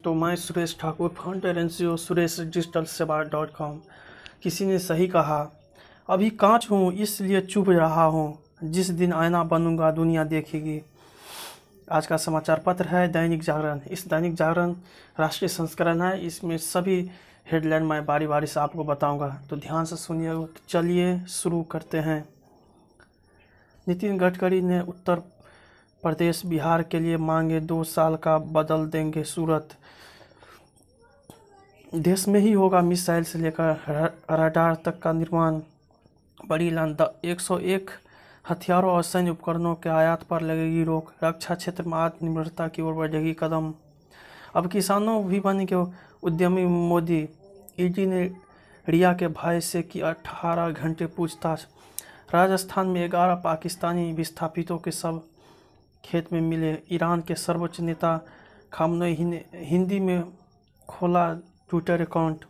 तो मैं Suresh Thakur, founder NGO Suresh digital सेवा .com। किसी ने सही कहा, अभी कांच हूँ इसलिए चुप रहा हूँ, जिस दिन आईना बनूंगा दुनिया देखेगी। आज का समाचार पत्र है दैनिक जागरण। इस दैनिक जागरण राष्ट्रीय संस्करण है। इसमें सभी हेडलाइन मैं बारी बारी से आपको बताऊंगा, तो ध्यान से सुनिए। तो चलिए शुरू करते हैं। नितिन गडकरी ने उत्तर प्रदेश बिहार के लिए मांगे 2 साल का, बदल देंगे सूरत। देश में ही होगा मिसाइल से लेकर रडार तक का निर्माण। बड़ी ऐलान, 101 हथियारों और सैन्य उपकरणों के आयात पर लगेगी रोक। रक्षा क्षेत्र में आत्मनिर्भरता की ओर बढ़ेगी कदम। अब किसानों भी बनेंगे उद्यमी मोदी। ईडी ने रिया के भाई से की 18 घंटे पूछताछ। राजस्थान में 11 पाकिस्तानी विस्थापितों के शव खेत में मिले। ईरान के सर्वोच्च नेता खामनेई ने हिंदी में खोला ट्विटर अकाउंट।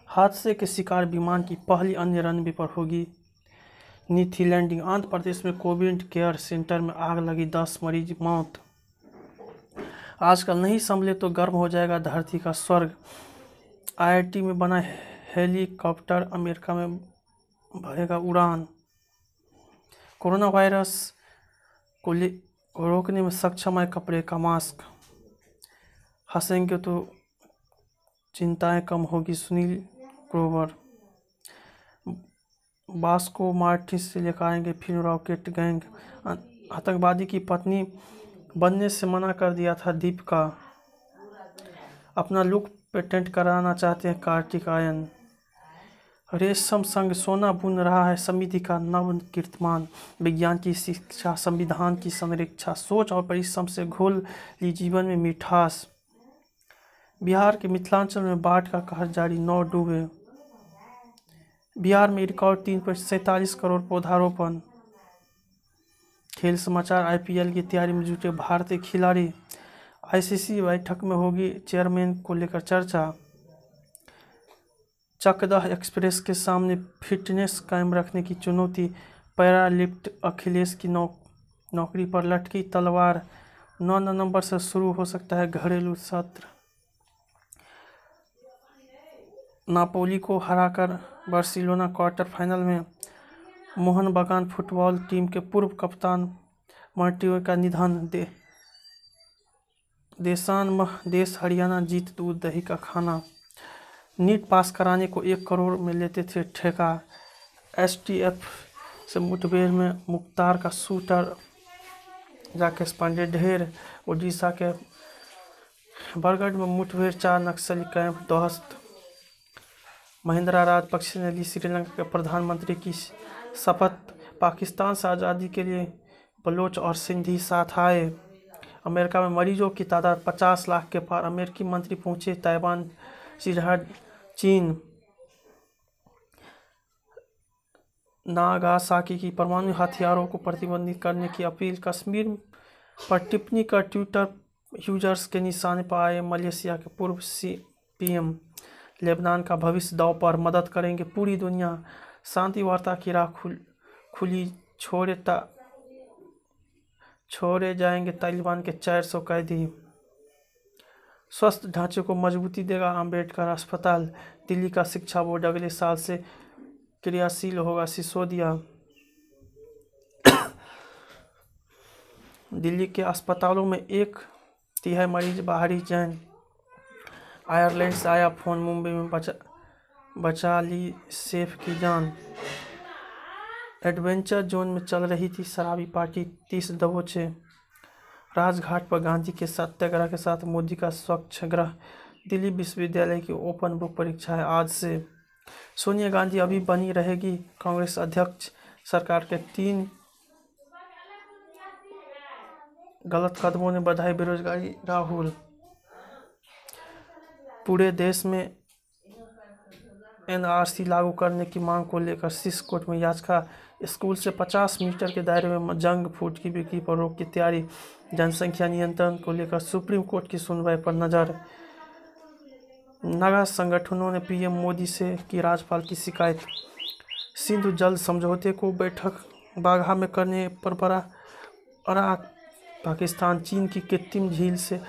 हादसे के शिकार विमान की पहली अन्य रनवे पर होगी नीथी लैंडिंग। आंध्र प्रदेश में कोविड केयर सेंटर में आग लगी, 10 मरीज मौत। आजकल नहीं संभले तो गर्म हो जाएगा धरती का स्वर्ग। आईआईटी में बना हेलीकॉप्टर अमेरिका में भरेगा उड़ान। कोरोना वायरस को रोकने में सक्षम है कपड़े का मास्क। हंसेंगे तो चिंताएं कम होगी, सुनील ग्रोवर। बास्को मार्टिस से लेकर आएंगे फिल्म रॉकेट गैंग। आतंकवादी की पत्नी बनने से मना कर दिया था दीपिका। अपना लुक पेटेंट कराना चाहते हैं कार्तिक आर्यन। रेशम संग सोना बुन रहा है समिति का नव कीर्तिमान। विज्ञान की शिक्षा, संविधान की संरक्षा, सोच और परिश्रम से घोल ली जीवन में मिठास। बिहार के मिथिलांचल में बाढ़ का कहर जारी, 9 डूबे। बिहार में रिकॉर्ड 3.47 करोड़ पौधारोपण। खेल समाचार, आईपीएल की तैयारी में जुटे भारतीय खिलाड़ी। आईसीसी बैठक में होगी चेयरमैन को लेकर चर्चा। चकदह एक्सप्रेस के सामने फिटनेस कायम रखने की चुनौती। पैरालिफ्ट अखिलेश की नौकरी पर लटकी तलवार। 9 नवंबर से शुरू हो सकता है घरेलू सत्र। नापोली को हराकर बार्सिलोना क्वार्टर फाइनल में। मोहन बगान फुटबॉल टीम के पूर्व कप्तान मार्टिनो का निधन। देश हरियाणा जीत दूध दही का खाना। नीट पास कराने को 1 करोड़ में लेते थे ठेका। एसटीएफ से मुठभेड़ में मुख्तार का शूटर राकेश पांडे ढेर। ओडिशा के बरगढ़ में मुठभेड़, 4 नक्सली कैंप ध्वस्त। महिंद्रा राजपक्षे ने ली श्रीलंका के प्रधानमंत्री की शपथ। पाकिस्तान से आज़ादी के लिए बलोच और सिंधी साथ आए। अमेरिका में मरीजों की तादाद 50 लाख के पार। अमेरिकी मंत्री पहुंचे ताइवान सरहद चीन। नागासाकी की परमाणु हथियारों को प्रतिबंधित करने की अपील। कश्मीर पर टिप्पणी कर ट्विटर यूजर्स के निशाने पर आए मलेशिया के पूर्व पीएम। लेबनान का भविष्य दांव पर, मदद करेंगे पूरी दुनिया। शांति वार्ता की राह खुली, छोड़े जाएंगे तालिबान के 400 कैदी। स्वास्थ्य ढांचे को मजबूती देगा अंबेडकर अस्पताल। दिल्ली का शिक्षा बोर्ड अगले साल से क्रियाशील होगा, सिसोदिया। दिल्ली के अस्पतालों में 1/3 मरीज बाहरी चयन। आयरलैंड से आया फोन, मुंबई में बचा ली सेफ की जान। एडवेंचर जोन में चल रही थी शराबी पार्टी, 30 दबोचे। राजघाट पर गांधी के सत्याग्रह के साथ मोदी का स्वच्छग्रह। दिल्ली विश्वविद्यालय की ओपन बुक परीक्षा है आज से। सोनिया गांधी अभी बनी रहेगी कांग्रेस अध्यक्ष। सरकार के 3 गलत कदमों ने बढ़ाई बेरोजगारी, राहुल। पूरे देश में एनआरसी लागू करने की मांग को लेकर शीर्ष कोर्ट में याचिका। स्कूल से 50 मीटर के दायरे में जंक फूड की बिक्री पर रोक की तैयारी। जनसंख्या नियंत्रण को लेकर सुप्रीम कोर्ट की सुनवाई पर नजर। नागा संगठनों ने पीएम मोदी से की राज्यपाल की शिकायत। सिंधु जल समझौते को बैठक बाघा में करने पर बड़ा पाकिस्तान चीन की कृत्रिम झील से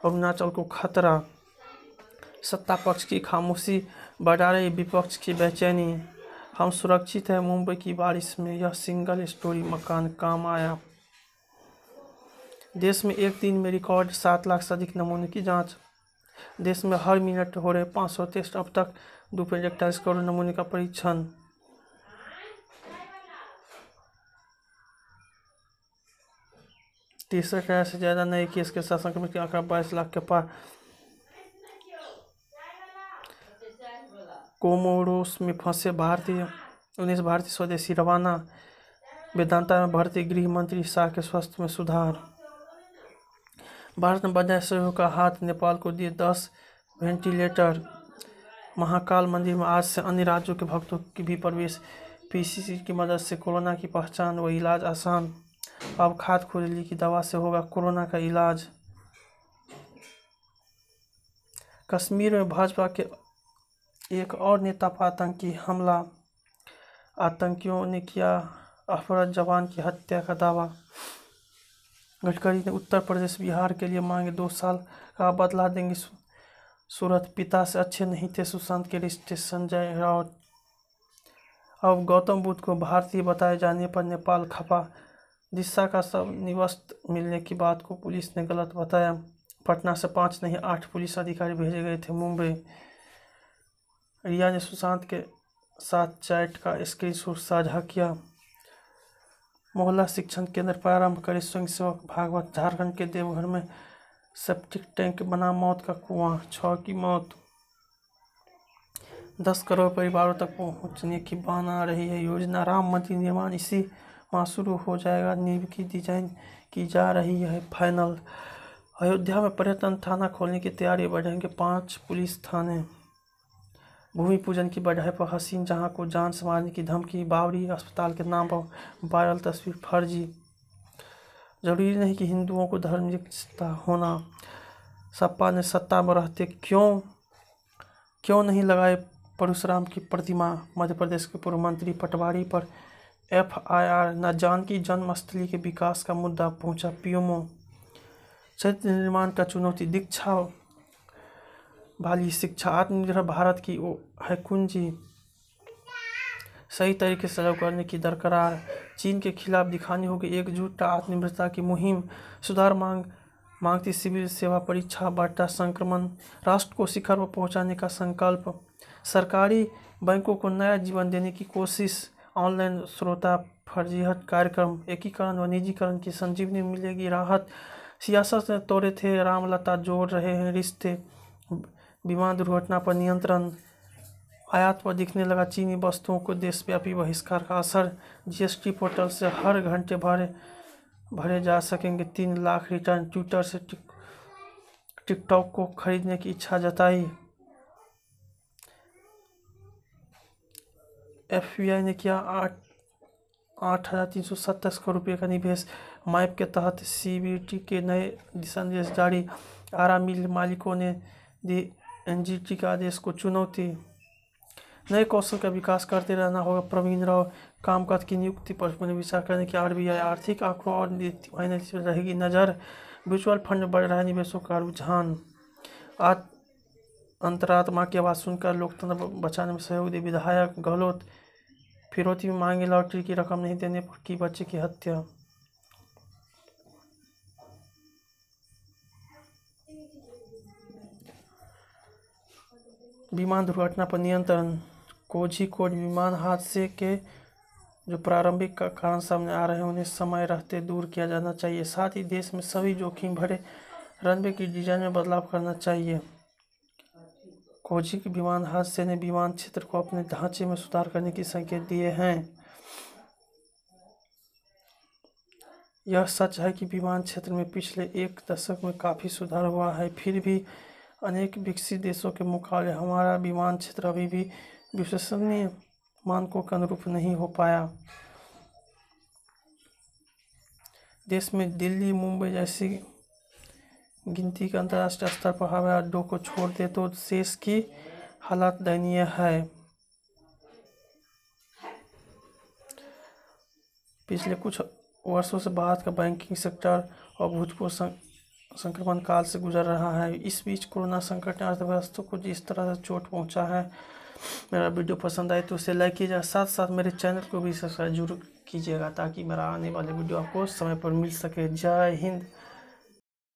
अरुणाचल को खतरा। सत्ता पक्ष की खामोशी बढ़ा रही विपक्ष की बेचैनी। हम सुरक्षित हैं मुंबई की बारिश में, यह सिंगल स्टोरी मकान काम आया। देश में एक दिन में रिकॉर्ड 7 लाख से अधिक नमूनों की जांच। देश में हर मिनट हो रहे 500 टेस्ट, अब तक 2.41 करोड़ नमूने का परीक्षण। तीसरे हजार से ज्यादा नए केस के साथ संक्रमित का आंकड़ा 22 लाख के पार। कोमोरोस में फंसे 19 भारतीय स्वदेशी रवाना। वेदांता में भर्ती, गृह मंत्री शाह के स्वास्थ्य में सुधार। भारत ने बढ़ाया सहयोग का हाथ, नेपाल को दिए 10 वेंटिलेटर। महाकाल मंदिर में आज से अन्य राज्यों के भक्तों की भी प्रवेश। पीसीसी की मदद से कोरोना की पहचान व इलाज आसान। अब खाद खुजली की दवा से होगा कोरोना का इलाज। कश्मीर में भाजपा के एक और नेता पर आतंकी हमला। आतंकियों ने किया अफरज जवान की हत्या का दावा। गडकरी ने उत्तर प्रदेश बिहार के लिए मांगे 2 साल का बदला देंगे सूरत। पिता से अच्छे नहीं थे सुशांत के रिश्ते, संजय राउत। अब गौतम बुद्ध को भारतीय बताए जाने पर नेपाल खपा। दिशा का शव निवस्त मिलने की बात को पुलिस ने गलत बताया। पटना से 5 नहीं 8 पुलिस अधिकारी भेजे गए थे मुंबई। रिया ने सुशांत के साथ चैट का स्क्रीनशॉट साझा किया। मोहल्ला शिक्षण केंद्र प्रारंभ करे स्वयंसेवक भागवत। झारखंड के देवघर में सेप्टिक टैंक बना मौत का कुआं, 6 की मौत। 10 करोड़ परिवारों तक पहुंचने की बना रही है योजना। राम मंदिर निर्माण इसी माह शुरू हो जाएगा, नींव की डिजाइन की जा रही है फाइनल। अयोध्या में पर्यटन थाना खोलने की तैयारी, बढ़ेंगे 5 पुलिस थाने। भूमि पूजन की बधाई पर हसीन जहां को जान से मारने की धमकी। बावरी अस्पताल के नाम पर वायरल तस्वीर फर्जी। जरूरी नहीं कि हिंदुओं को धार्मिकता होना। सपा ने सत्ता में रहते क्यों नहीं लगाए परशुराम की प्रतिमा। मध्य प्रदेश के पूर्व मंत्री पटवारी पर FIR। न जानकी जन्मस्थली के विकास का मुद्दा पहुंचा पीएमओ। चरित्र निर्माण का चुनौती, दीक्षा वाली शिक्षा आत्मनिर्भर भारत की है कुंजी। सही तरीके से लागू करने की दरकार। चीन के खिलाफ दिखानी होगी एकजुटता, आत्मनिर्भरता की मुहिम। सुधार मांगती सिविल सेवा परीक्षा, बढ़ता संक्रमण। राष्ट्र को शिखर पर पहुंचाने का संकल्प। सरकारी बैंकों को नया जीवन देने की कोशिश। ऑनलाइन श्रोता फर्जीहट कार्यक्रम, एकीकरण व निजीकरण की संजीवनी मिलेगी राहत। सियासत ने तोड़े थे रामलता, जोड़ रहे हैं रिश्ते। विमान दुर्घटना पर नियंत्रण। आयात पर दिखने लगा चीनी वस्तुओं को देशव्यापी बहिष्कार का असर। GST पोर्टल से हर घंटे भरे जा सकेंगे 3 लाख रिटर्न। ट्विटर से टिकटॉक को खरीदने की इच्छा जताई। FBI ने किया 8,327 करोड़ रुपये का निवेश। मैप के तहत CBT के नए दिशा निर्देश जारी। आरा मिल मालिकों ने दी NGT का आदेश को चुनौती। नए कौशल का विकास करते रहना होगा प्रवीण राव। कामकाज की नियुक्ति पर पुनर्विचार करने की RBI। आर्थिक आंकड़ों और नीति रहेगी नजर। म्यूचुअल फंड में बढ़ रहा है निवेशों का रुझान। आज अंतरात्मा की आवाज़ सुनकर लोकतंत्र बचाने में सहयोग दे विधायक गहलोत। फिरौती में मांगे लॉटरी की रकम नहीं देने पर की बच्चे की हत्या। विमान दुर्घटना पर नियंत्रण। कोझिकोड विमान हादसे के जो प्रारंभिक कारण सामने आ रहे हैं उन्हें समय रहते दूर किया जाना चाहिए। साथ ही देश में सभी जोखिम भरे रनवे की डिजाइन में बदलाव करना चाहिए। कोझिकोड विमान हादसे ने विमान क्षेत्र को अपने ढांचे में सुधार करने की संकेत दिए हैं। यह सच है कि विमान क्षेत्र में पिछले 1 दशक में काफ़ी सुधार हुआ है, फिर भी अनेक विकसित देशों के मुकाबले हमारा विमान क्षेत्र अभी भी विश्वसनीय मानकों के अनुरूप नहीं हो पाया। देश में दिल्ली, मुंबई जैसी गिनती के अंतर्राष्ट्रीय स्तर पर हवाई अड्डों को छोड़ दे तो शेष की हालत दयनीय है। पिछले कुछ वर्षों से भारत का बैंकिंग सेक्टर और भूतपूर्व संक्रमण काल से गुजर रहा है। इस बीच कोरोना संकट ने अर्थव्यवस्था को जिस तरह से चोट पहुंचा है। मेरा वीडियो पसंद आए तो उसे लाइक कीजिएगा, साथ साथ मेरे चैनल को भी सब्सक्राइब जरूर कीजिएगा ताकि मेरा आने वाले वीडियो आपको समय पर मिल सके। जय हिंद,